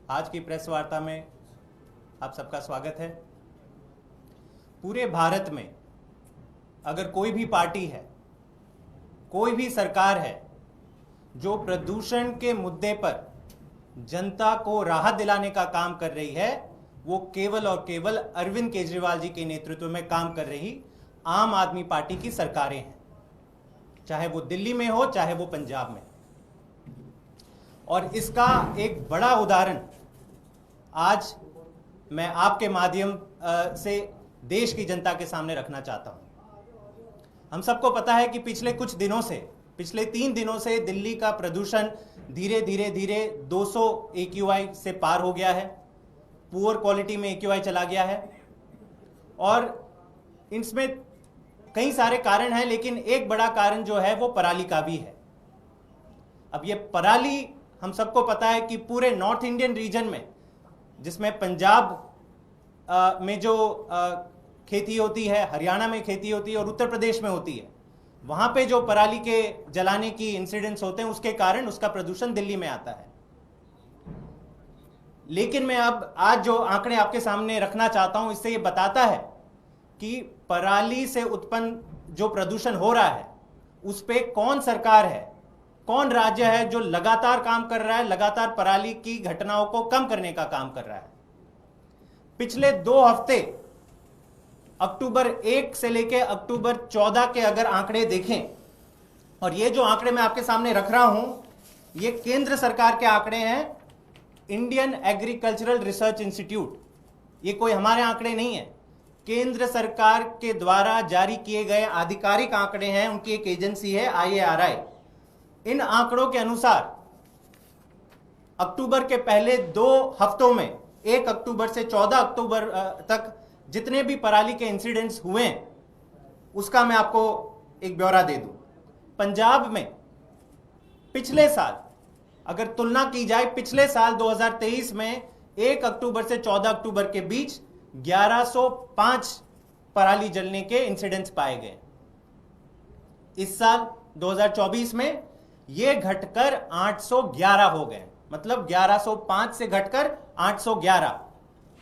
आज की प्रेस वार्ता में आप सबका स्वागत है। पूरे भारत में अगर कोई भी पार्टी है, कोई भी सरकार है जो प्रदूषण के मुद्दे पर जनता को राहत दिलाने का काम कर रही है, वो केवल और केवल अरविंद केजरीवाल जी के नेतृत्व में काम कर रही आम आदमी पार्टी की सरकारें हैं, चाहे वो दिल्ली में हो चाहे वो पंजाब में। और इसका एक बड़ा उदाहरण आज मैं आपके माध्यम से देश की जनता के सामने रखना चाहता हूं। हम सबको पता है कि पिछले 3 दिनों से दिल्ली का प्रदूषण धीरे धीरे 200 AQI से पार हो गया है, पुअर क्वालिटी में AQI चला गया है। और इसमें कई सारे कारण हैं, लेकिन एक बड़ा कारण जो है वो पराली का भी है। अब ये पराली हम सबको पता है कि पूरे नॉर्थ इंडियन रीजन में, जिसमें पंजाब में जो खेती होती है, हरियाणा में खेती होती है और उत्तर प्रदेश में होती है, वहां पे जो पराली के जलाने की इंसिडेंट्स होते हैं, उसके कारण उसका प्रदूषण दिल्ली में आता है। लेकिन मैं अब आज जो आंकड़े आपके सामने रखना चाहता हूं, इससे ये बताता है कि पराली से उत्पन्न जो प्रदूषण हो रहा है उस पे कौन सरकार है, कौन राज्य है जो लगातार काम कर रहा है, लगातार पराली की घटनाओं को कम करने का काम कर रहा है। पिछले 2 हफ्ते अक्टूबर 1 से लेकर अक्टूबर 14 के अगर आंकड़े देखें, और ये जो आंकड़े मैं आपके सामने रख रहा हूं, ये केंद्र सरकार के आंकड़े हैं, इंडियन एग्रीकल्चरल रिसर्च इंस्टीट्यूट। ये कोई हमारे आंकड़े नहीं है, केंद्र सरकार के द्वारा जारी किए गए आधिकारिक आंकड़े हैं। उनकी एक एजेंसी है IARI। इन आंकड़ों के अनुसार अक्टूबर के पहले 2 हफ्तों में 1 अक्टूबर से 14 अक्टूबर तक जितने भी पराली के इंसिडेंट्स हुए हैं, उसका मैं आपको एक ब्यौरा दे दूं। पंजाब में पिछले साल अगर तुलना की जाए, पिछले साल 2023 में 1 अक्टूबर से 14 अक्टूबर के बीच 1105 पराली जलने के इंसिडेंट्स पाए गए। इस साल 2024 में ये घटकर 811 हो गए, मतलब 1105 से घटकर 811,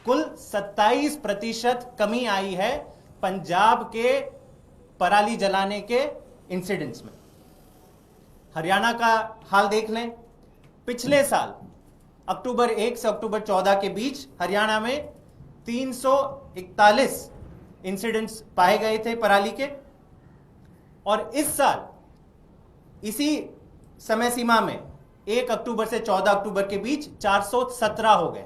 कुल 27% कमी आई है पंजाब के पराली जलाने के इंसिडेंट्स में। हरियाणा का हाल देख लें। पिछले साल अक्टूबर 1 से अक्टूबर 14 के बीच हरियाणा में 341 इंसिडेंट्स पाए गए थे पराली के, और इस साल इसी समय सीमा में 1 अक्टूबर से 14 अक्टूबर के बीच 417 हो गए,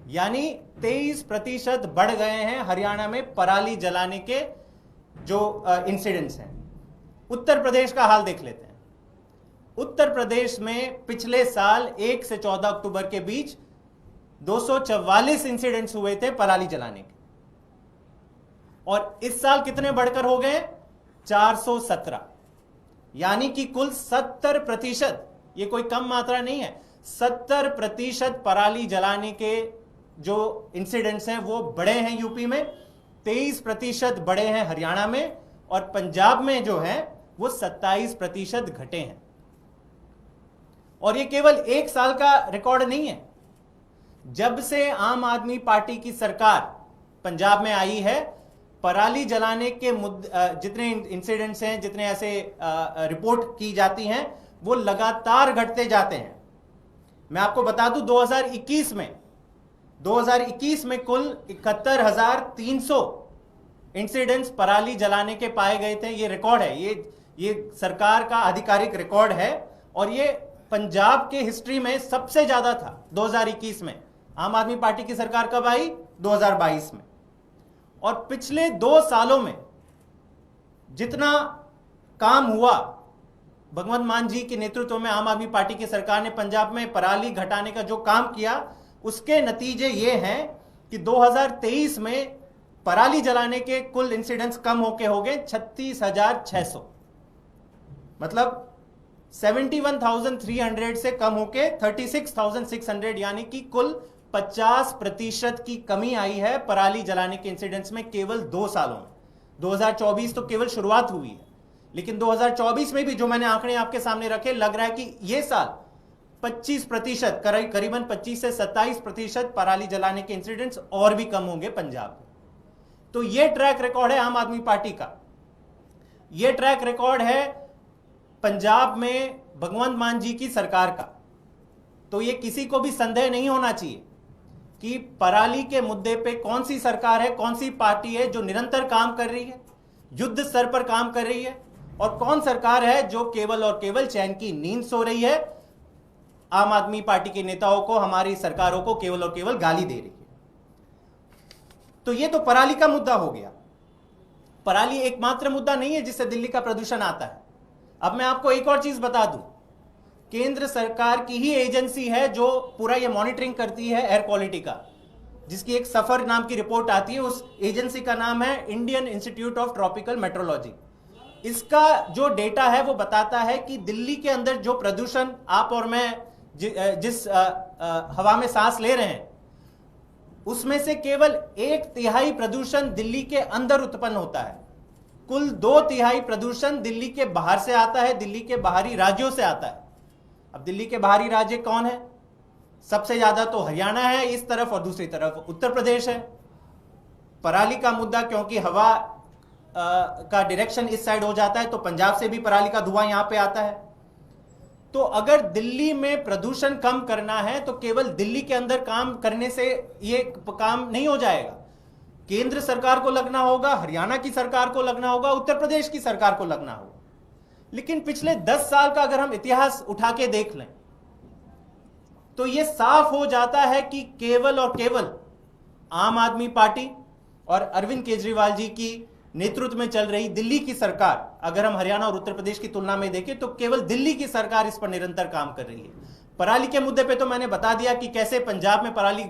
यानी 23% बढ़ गए हैं हरियाणा में पराली जलाने के जो इंसिडेंट्स हैं। उत्तर प्रदेश का हाल देख लेते हैं। उत्तर प्रदेश में पिछले साल 1 से 14 अक्टूबर के बीच 244 इंसिडेंट्स हुए थे पराली जलाने के, और इस साल कितने बढ़कर हो गए? 417, यानी कि कुल 70%, ये कोई कम मात्रा नहीं है, 70% पराली जलाने के जो इंसिडेंट्स हैं वो बढ़े हैं यूपी में, 23% बढ़े हैं हरियाणा में, और पंजाब में जो है वो 27% घटे हैं। और ये केवल 1 साल का रिकॉर्ड नहीं है। जब से आम आदमी पार्टी की सरकार पंजाब में आई है, पराली जलाने के जितने इंसिडेंट्स हैं, जितने ऐसे रिपोर्ट की जाती हैं, वो लगातार घटते जाते हैं। मैं आपको बता दूं, 2021 में कुल 71,300 इंसिडेंट्स पराली जलाने के पाए गए थे। ये रिकॉर्ड है, ये सरकार का आधिकारिक रिकॉर्ड है, और ये पंजाब के हिस्ट्री में सबसे ज्यादा था 2021 में। आम आदमी पार्टी की सरकार कब आई? 2022 में। और पिछले 2 सालों में जितना काम हुआ, भगवंत मान जी के नेतृत्व में आम आदमी पार्टी की सरकार ने पंजाब में पराली घटाने का जो काम किया, उसके नतीजे ये हैं कि 2023 में पराली जलाने के कुल इंसिडेंट्स कम होके हो गए 36,600, मतलब 71,300 से कम होके 36,600, यानी कि कुल 50% की कमी आई है पराली जलाने के इंसिडेंट्स में केवल 2 सालों में। 2024 तो केवल शुरुआत हुई है, लेकिन 2024 में भी जो मैंने आंकड़े आपके सामने रखे, लग रहा है कि ये साल 25%, करीबन 25 से 27% पराली जलाने के इंसिडेंट्स और भी कम होंगे पंजाब में। तो यह ट्रैक रिकॉर्ड है आम आदमी पार्टी का, यह ट्रैक रिकॉर्ड है पंजाब में भगवंत मान जी की सरकार का। तो यह किसी को भी संदेह नहीं होना चाहिए कि पराली के मुद्दे पे कौन सी सरकार है, कौन सी पार्टी है जो निरंतर काम कर रही है, युद्ध स्तर पर काम कर रही है, और कौन सरकार है जो केवल और केवल चैन की नींद सो रही है, आम आदमी पार्टी के नेताओं को, हमारी सरकारों को केवल और केवल गाली दे रही है। तो यह तो पराली का मुद्दा हो गया। पराली एकमात्र मुद्दा नहीं है जिससे दिल्ली का प्रदूषण आता है। अब मैं आपको एक और चीज बता दूं, केंद्र सरकार की ही एजेंसी है जो पूरा ये मॉनिटरिंग करती है एयर क्वालिटी का, जिसकी एक सफर नाम की रिपोर्ट आती है। उस एजेंसी का नाम है Indian institute of tropical metrology. इसका जो डेटा है वो बताता है कि दिल्ली के अंदर जो प्रदूषण आप और मैं जिस हवा में सांस ले रहे हैं, उसमें से केवल 1/3 प्रदूषण दिल्ली के अंदर उत्पन्न होता है। कुल 2/3 प्रदूषण दिल्ली के बाहर से आता है, दिल्ली के बाहरी राज्यों से आता है। अब दिल्ली के बाहरी राज्य कौन है? सबसे ज्यादा तो हरियाणा है इस तरफ, और दूसरी तरफ उत्तर प्रदेश है। पराली का मुद्दा, क्योंकि हवा का डायरेक्शन इस साइड हो जाता है, तो पंजाब से भी पराली का धुआं यहां पे आता है। तो अगर दिल्ली में प्रदूषण कम करना है तो केवल दिल्ली के अंदर काम करने से ये काम नहीं हो जाएगा। केंद्र सरकार को लगना होगा, हरियाणा की सरकार को लगना होगा, उत्तर प्रदेश की सरकार को लगना होगा। लेकिन पिछले 10 साल का अगर हम इतिहास उठा के देख लें तो यह साफ हो जाता है कि केवल और केवल आम आदमी पार्टी और अरविंद केजरीवाल जी की नेतृत्व में चल रही दिल्ली की सरकार, अगर हम हरियाणा और उत्तर प्रदेश की तुलना में देखें तो केवल दिल्ली की सरकार इस पर निरंतर काम कर रही है। पराली के मुद्दे पे तो मैंने बता दिया कि कैसे पंजाब में पराली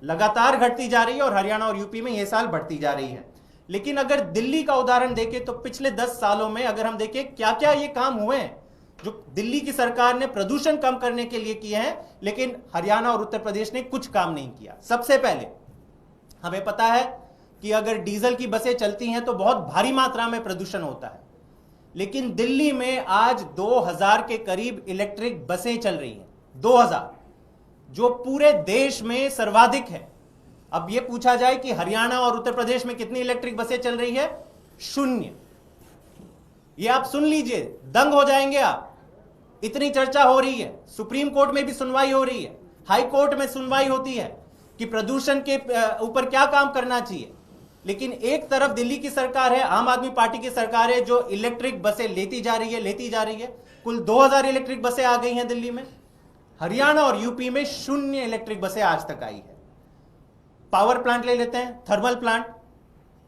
लगातार घटती जा रही है और हरियाणा और यूपी में यह साल बढ़ती जा रही है। लेकिन अगर दिल्ली का उदाहरण देखें तो पिछले 10 सालों में अगर हम देखें क्या क्या ये काम हुए हैं जो दिल्ली की सरकार ने प्रदूषण कम करने के लिए किए हैं, लेकिन हरियाणा और उत्तर प्रदेश ने कुछ काम नहीं किया। सबसे पहले हमें पता है कि अगर डीजल की बसें चलती हैं तो बहुत भारी मात्रा में प्रदूषण होता है, लेकिन दिल्ली में आज 2000 के करीब इलेक्ट्रिक बसें चल रही हैं। 2000, जो पूरे देश में सर्वाधिक है। अब यह पूछा जाए कि हरियाणा और उत्तर प्रदेश में कितनी इलेक्ट्रिक बसें चल रही है? 0। यह आप सुन लीजिए, दंग हो जाएंगे आप। इतनी चर्चा हो रही है, सुप्रीम कोर्ट में भी सुनवाई हो रही है, हाई कोर्ट में सुनवाई होती है कि प्रदूषण के ऊपर क्या काम करना चाहिए। लेकिन एक तरफ दिल्ली की सरकार है, आम आदमी पार्टी की सरकार है, जो इलेक्ट्रिक बसें लेती जा रही है। कुल 2000 इलेक्ट्रिक बसें आ गई हैं दिल्ली में। हरियाणा और यूपी में 0 इलेक्ट्रिक बसें आज तक आई है। पावर प्लांट ले लेते हैं, थर्मल प्लांट,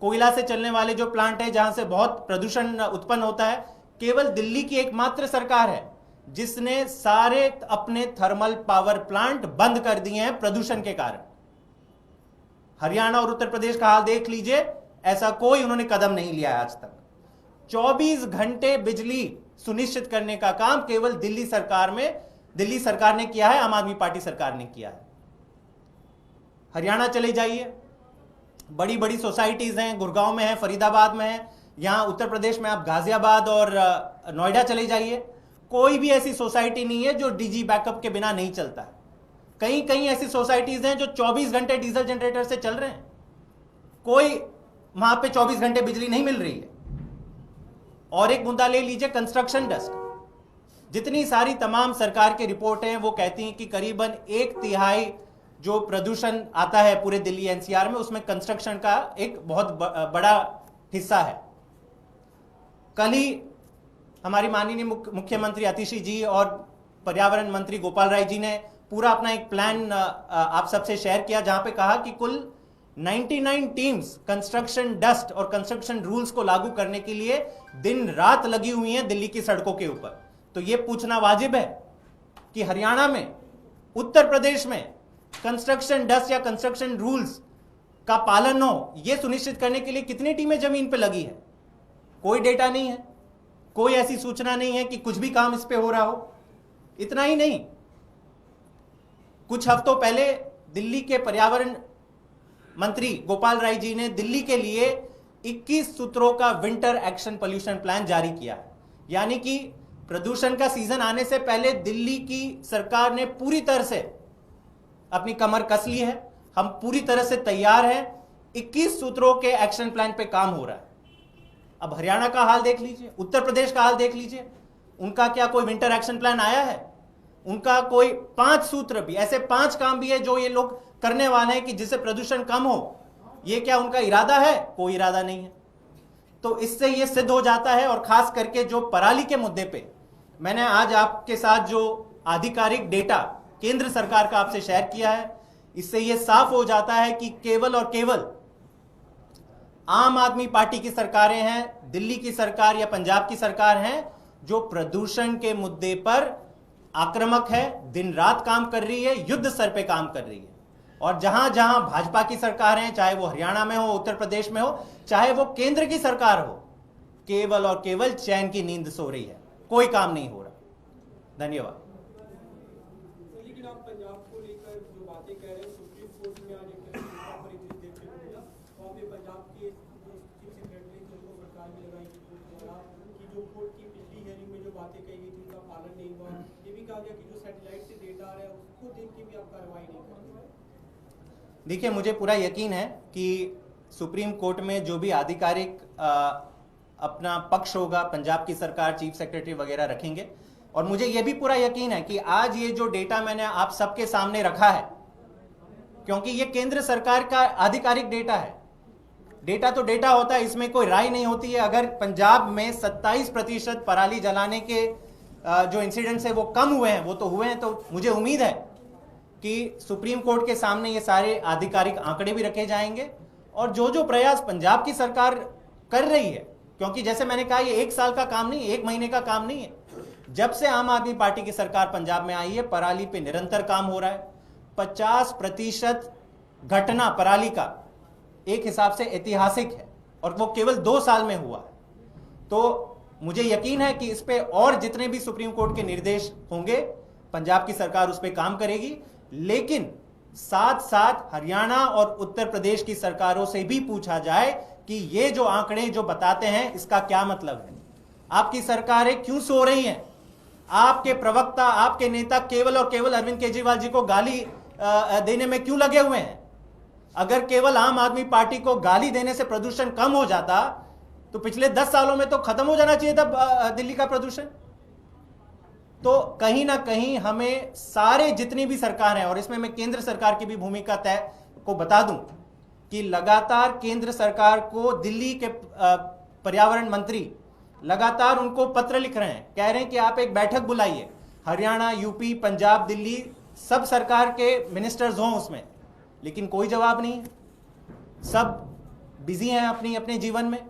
कोयला से चलने वाले जो प्लांट है जहां से बहुत प्रदूषण उत्पन्न होता है, केवल दिल्ली की एकमात्र सरकार है जिसने सारे अपने थर्मल पावर प्लांट बंद कर दिए हैं प्रदूषण के कारण। हरियाणा और उत्तर प्रदेश का हाल देख लीजिए, ऐसा कोई उन्होंने कदम नहीं लिया आज तक। 24 घंटे बिजली सुनिश्चित करने का काम केवल दिल्ली सरकार ने किया है, आम आदमी पार्टी सरकार ने किया है। हरियाणा चले जाइए, बड़ी बड़ी सोसाइटीज हैं, गुड़गांव में है, फरीदाबाद में है। यहां उत्तर प्रदेश में आप गाजियाबाद और नोएडा चले जाइए, कोई भी ऐसी सोसाइटी नहीं है जो डीजी बैकअप के बिना नहीं चलता है। कहीं कहीं ऐसी सोसाइटीज हैं जो 24 घंटे डीजल जनरेटर से चल रहे हैं, कोई वहां पे 24 घंटे बिजली नहीं मिल रही है। और एक मुद्दा ले लीजिए, कंस्ट्रक्शन डस्ट। जितनी सारी तमाम सरकार की रिपोर्ट हैं वो कहती हैं कि करीबन 1/3 जो प्रदूषण आता है पूरे दिल्ली एनसीआर में, उसमें कंस्ट्रक्शन का एक बहुत बड़ा हिस्सा है। कल ही हमारी माननीय मुख्यमंत्री आतिशी जी और पर्यावरण मंत्री गोपाल राय जी ने पूरा अपना एक प्लान आप सबसे शेयर किया, जहां पे कहा कि कुल 99 टीम्स कंस्ट्रक्शन डस्ट और कंस्ट्रक्शन रूल्स को लागू करने के लिए दिन रात लगी हुई हैं दिल्ली की सड़कों के ऊपर। तो यह पूछना वाजिब है कि हरियाणा में, उत्तर प्रदेश में कंस्ट्रक्शन डस्ट या कंस्ट्रक्शन रूल्स का पालन हो, यह सुनिश्चित करने के लिए कितनी टीमें जमीन पे लगी है? कोई डेटा नहीं है, कोई ऐसी सूचना नहीं है कि कुछ भी काम इस पे हो रहा हो। इतना ही नहीं, कुछ हफ्तों पहले दिल्ली के पर्यावरण मंत्री गोपाल राय जी ने दिल्ली के लिए 21 सूत्रों का विंटर एक्शन पोल्यूशन प्लान जारी किया है। यानी कि प्रदूषण का सीजन आने से पहले दिल्ली की सरकार ने पूरी तरह से अपनी कमर कस ली है। हम पूरी तरह से तैयार हैं। 21 सूत्रों के एक्शन प्लान पे काम हो रहा है। अब हरियाणा का हाल देख लीजिए, उत्तर प्रदेश का हाल देख लीजिए। उनका क्या कोई विंटर एक्शन प्लान आया है? उनका कोई 5 सूत्र भी, ऐसे 5 काम भी है जो ये लोग करने वाले हैं कि जिससे प्रदूषण कम हो। ये क्या उनका इरादा है? कोई इरादा नहीं है। तो इससे ये सिद्ध हो जाता है। और खास करके जो पराली के मुद्दे पे मैंने आज आपके साथ जो आधिकारिक डेटा केंद्र सरकार का आपसे शेयर किया है, इससे यह साफ हो जाता है कि केवल और केवल आम आदमी पार्टी की सरकारें हैं, दिल्ली की सरकार या पंजाब की सरकार हैं, जो प्रदूषण के मुद्दे पर आक्रामक है, दिन रात काम कर रही है, युद्ध स्तर पे काम कर रही है। और जहां जहां भाजपा की सरकार है, चाहे वो हरियाणा में हो, उत्तर प्रदेश में हो, चाहे वो केंद्र की सरकार हो, केवल और केवल चैन की नींद सो रही है, कोई काम नहीं हो रहा। धन्यवाद। लेकिन आप पंजाब को लेकर जो बातें कह रहे हैं, सुप्रीम कोर्ट में आज एक परिदृश्य देखने को मिला। वहाँ पे पंजाब के जो चीफ सेक्रेटरी थे उनको फटकार भी लगाई कि जो कोर्ट की पिछली हियरिंग में जो बातें कही गई थी उनका पालन नहीं हुआ। ये भी कहा गया कि जो सैटेलाइट से डेटा आ रहा है उसको देख के भी आप कार्रवाई नहीं कर रहे। देखिए, मुझे पूरा यकीन है कि सुप्रीम कोर्ट में जो भी आधिकारिक अपना पक्ष होगा, पंजाब की सरकार, चीफ सेक्रेटरी वगैरह रखेंगे। और मुझे यह भी पूरा यकीन है कि आज ये जो डेटा मैंने आप सबके सामने रखा है, क्योंकि ये केंद्र सरकार का आधिकारिक डेटा है। डेटा तो डेटा होता है, इसमें कोई राय नहीं होती है। अगर पंजाब में 27% पराली जलाने के जो इंसिडेंट्स है वो कम हुए हैं, वो तो हुए हैं, तो मुझे उम्मीद है कि सुप्रीम कोर्ट के सामने ये सारे आधिकारिक आंकड़े भी रखे जाएंगे। और जो जो प्रयास पंजाब की सरकार कर रही है, क्योंकि जैसे मैंने कहा ये 1 साल का काम नहीं, 1 महीने का काम नहीं है। जब से आम आदमी पार्टी की सरकार पंजाब में आई है, पराली पे निरंतर काम हो रहा है। 50% घटना पराली का एक हिसाब से ऐतिहासिक है, और वो केवल 2 साल में हुआ है। तो मुझे यकीन है कि इस पे और जितने भी सुप्रीम कोर्ट के निर्देश होंगे, पंजाब की सरकार उस पर काम करेगी। लेकिन साथ साथ हरियाणा और उत्तर प्रदेश की सरकारों से भी पूछा जाए कि ये जो आंकड़े जो बताते हैं इसका क्या मतलब है। आपकी सरकारें क्यों सो रही हैं? आपके प्रवक्ता, आपके नेता केवल और केवल अरविंद केजरीवाल जी को गाली देने में क्यों लगे हुए हैं? अगर केवल आम आदमी पार्टी को गाली देने से प्रदूषण कम हो जाता तो पिछले 10 सालों में तो खत्म हो जाना चाहिए था दिल्ली का प्रदूषण। तो कहीं ना कहीं हमें सारे जितनी भी सरकार हैं, और इसमें मैं केंद्र सरकार की भी भूमिका तय को बता दूं कि लगातार केंद्र सरकार को दिल्ली के पर्यावरण मंत्री लगातार उनको पत्र लिख रहे हैं, कह रहे हैं कि आप एक बैठक बुलाइए। हरियाणा, यूपी, पंजाब, दिल्ली, सब सरकार के मिनिस्टर्स हों उसमें, लेकिन कोई जवाब नहीं है। सब बिजी हैं अपनी अपने जीवन में,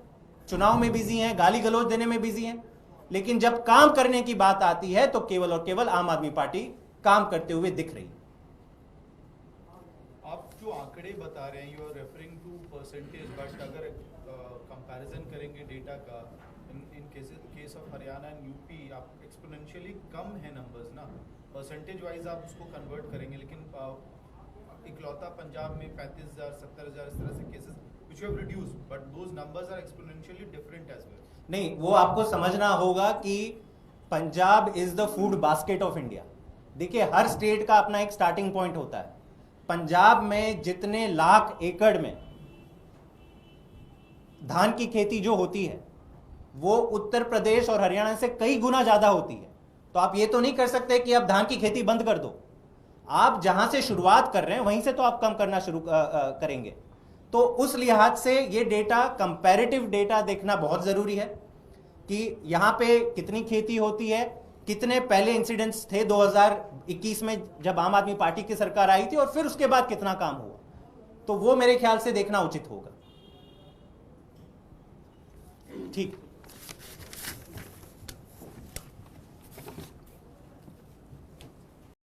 चुनाव में बिजी हैं, गाली गलौज देने में बिजी हैं। लेकिन जब काम करने की बात आती है तो केवल और केवल आम आदमी पार्टी काम करते हुए दिख रही है। आप जो आंकड़े बता रहे हैं, you are referring to percentage, but अगर कंपैरिजन करेंगे डेटा का, in case of Haryana and UP, आप एक्सपोनेंशियली कम है नंबर्स ना, परसेंटेज वाइज आप उसको कन्वर्ट करेंगे। लेकिन इकलौता पंजाब में 35,000, 70,000 इस तरह से cases which have reduced, but those numbers are exponentially different as well. नहीं, वो आपको समझना होगा कि Punjab is the food basket of India. देखिए, हर स्टेट का अपना एक स्टार्टिंग पॉइंट होता है। पंजाब में जितने लाख एकड़ में धान की खेती जो होती है, वो उत्तर प्रदेश और हरियाणा से कई गुना ज्यादा होती है। तो आप ये तो नहीं कर सकते कि आप धान की खेती बंद कर दो। आप जहां से शुरुआत कर रहे हैं वहीं से तो आप कम करना शुरू करेंगे। तो उस लिहाज से ये डेटा, कंपैरेटिव डेटा देखना बहुत जरूरी है कि यहां पे कितनी खेती होती है, कितने पहले इंसिडेंट्स थे 2021 में जब आम आदमी पार्टी की सरकार आई थी, और फिर उसके बाद कितना काम हुआ। तो वो मेरे ख्याल से देखना उचित होगा। ठीक।